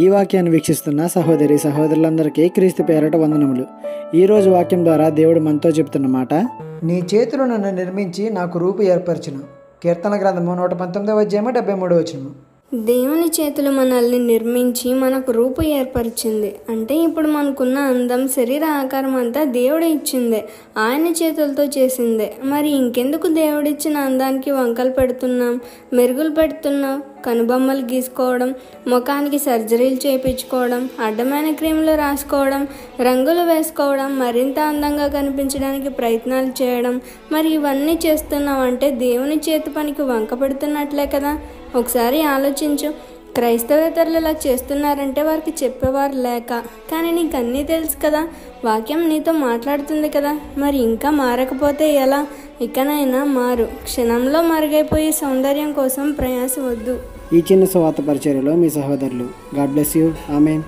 ఈ వాక్యాన్ని వీక్షిస్తున్న సహోదరి సహోదరులందరికీ క్రీస్తు పేరట వందనములు. ఈరోజు వాక్యం ద్వారా దేవుడు మనతో చెప్తున్న మాట, నీ చేతులు నన్ను నిర్మించి నాకు రూపు ఏర్పరచును. కీర్తన గ్రంథము 119:73. దేవుని చేతులు మనల్ని నిర్మించి మనకు రూపు ఏర్పరిచింది. అంటే ఇప్పుడు మనకున్న అందం, శరీర ఆకారం అంతా దేవుడు ఇచ్చిందే, ఆయన చేతులతో చేసిందే. మరి ఇంకెందుకు దేవుడిచ్చిన అందానికి వంకలు పెడుతున్నాం, మెరుగులు పెడుతున్నాం, కనుబొమ్మలు గీసుకోవడం, ముఖానికి సర్జరీలు చేయించుకోవడం, అడ్డమైన క్రీములు రాసుకోవడం, రంగులు వేసుకోవడం, మరింత అందంగా కనిపించడానికి ప్రయత్నాలు చేయడం. మరి ఇవన్నీ చేస్తున్నాం అంటే దేవుని చేతి పనికి వంక పెడుతున్నట్లే కదా. ఒకసారి ఆలోచించు. క్రైస్తవేతరులు ఇలా చేస్తున్నారంటే వారికి చెప్పేవారు లేక. కానీ నీకు అన్నీ తెలుసు కదా, వాక్యం నీతో మాట్లాడుతుంది కదా. మరి ఇంకా మారకపోతే ఎలా? ఇకనైనా మారు. క్షణంలో మరుగైపోయి సౌందర్యం కోసం ప్రయాస వద్దు. ఈ చిన్న సువార్త పరిచర్యలో మీ సహోదరులు. God bless you. ఆమేన్.